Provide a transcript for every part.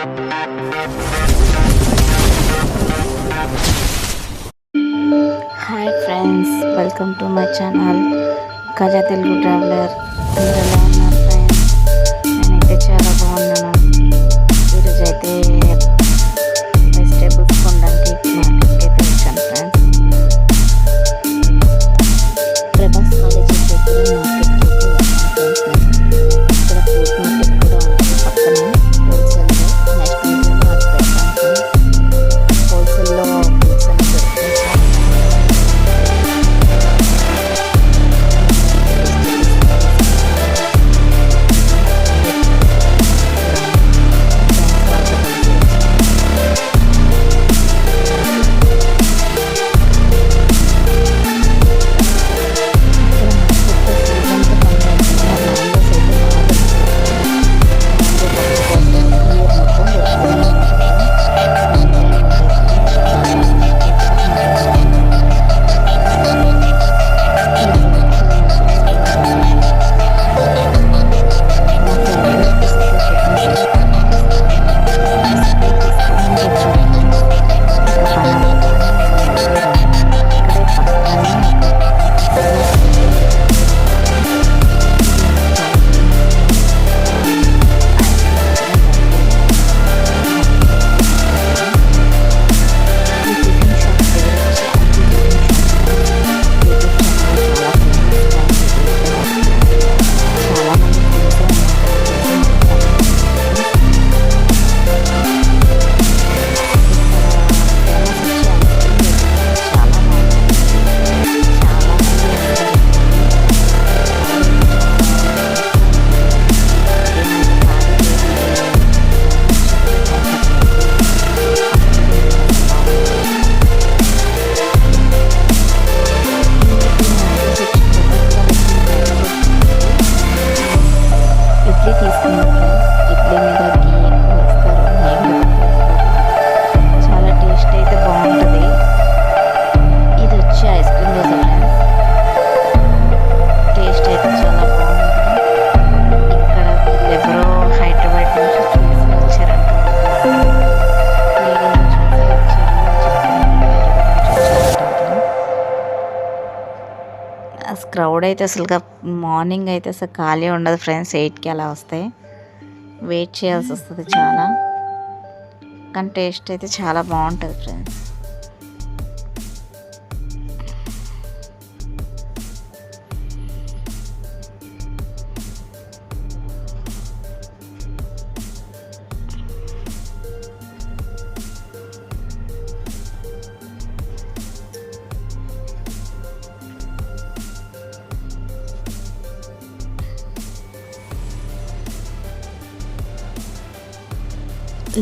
Hi friends, welcome to my channel Khaja Telugu traveller. అందరూ ఎలా ఉన్నారు ఫ్రెండ్స్? నేనైతే చాలా బాగున్నాను. ఈరోజు అయితే వెజిటేబుల్స్ కొనడానికి మార్కెట్కి అయితే వచ్చాను ఫ్రెండ్స్. ప్రభాస్ కాలేజ్ దగ్గర మార్కెట్కి అయితే వచ్చాను ఫ్రెండ్స్. ఇక్కడ ఫ్రూట్ మార్కెట్ కూడా ఉంటుంది పక్కన. హోల్సేల్లో నెక్స్ట్ వీడియోలో అది పెడతాను ఫ్రెండ్స్. హోల్సేల్లో ఫ్రూట్స్ అన్ని దొరుకుతాయి. ఇడ్లీ తీసుకున్నాం ఫ్రెండ్స్. ఇడ్లీ మీద గీ ఎక్కువ వేస్తారు, నెయ్యి వేస్తారు. చాలా టేస్ట్ అయితే బాగుంటుంది. ఇది వచ్చి ice cream dosa friends. Taste అయితే చాలా బాగుంటుంది. ఇక్కడ ఎవరో హైదరాబాద్ నుంచి చూసి వచ్చారంట. వీడియో చూసి క్రౌడ్ అయితే అసలుగా మార్నింగ్ అయితే అసలు ఖాళీ ఉండదు ఫ్రెండ్స్. 8కి అలా వస్తాయి. వెయిట్ చేయాల్సి వస్తుంది చాలా. కానీ టేస్ట్ అయితే చాలా బాగుంటుంది ఫ్రెండ్స్.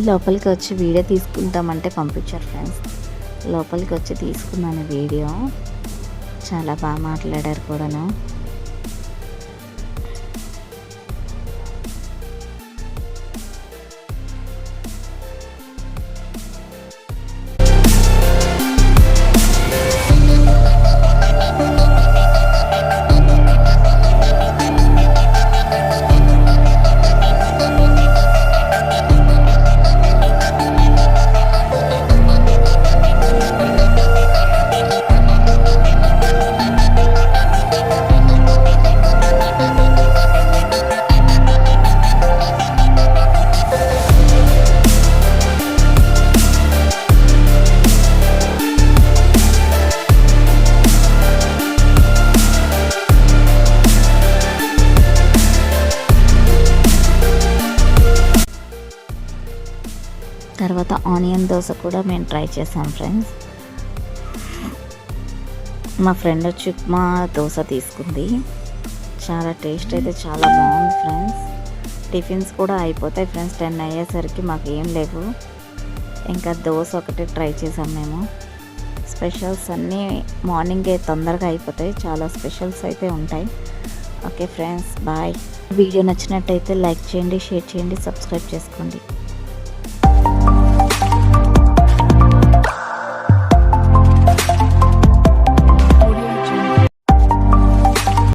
లోపలికి వచ్చి వీడియో తీసుకుంటామంటే పంపించారు ఫ్రెండ్స్. లోపలికి వచ్చి తీసుకున్నాను వీడియో. చాలా బాగా మాట్లాడారు కూడాను. తర్వాత ఆనియన్ దోశ కూడా మేము ట్రై చేసాం ఫ్రెండ్స్. మా ఫ్రెండ్ వచ్చి ఉప్మా దోశ తీసుకుంది. చాలా టేస్ట్ అయితే చాలా బాగుంది ఫ్రెండ్స్. టిఫిన్స్ కూడా అయిపోతాయి ఫ్రెండ్స్. 10 అయ్యేసరికి మాకు ఏం లేవు. ఇంకా దోశ ఒకటి ట్రై చేసాం మేము. స్పెషల్స్ అన్నీ మార్నింగే తొందరగా అయిపోతాయి. చాలా స్పెషల్స్ అయితే ఉంటాయి. Okay friends, bye. వీడియో నచ్చినట్టయితే లైక్ చేయండి, షేర్ చేయండి, సబ్స్క్రైబ్ చేసుకోండి.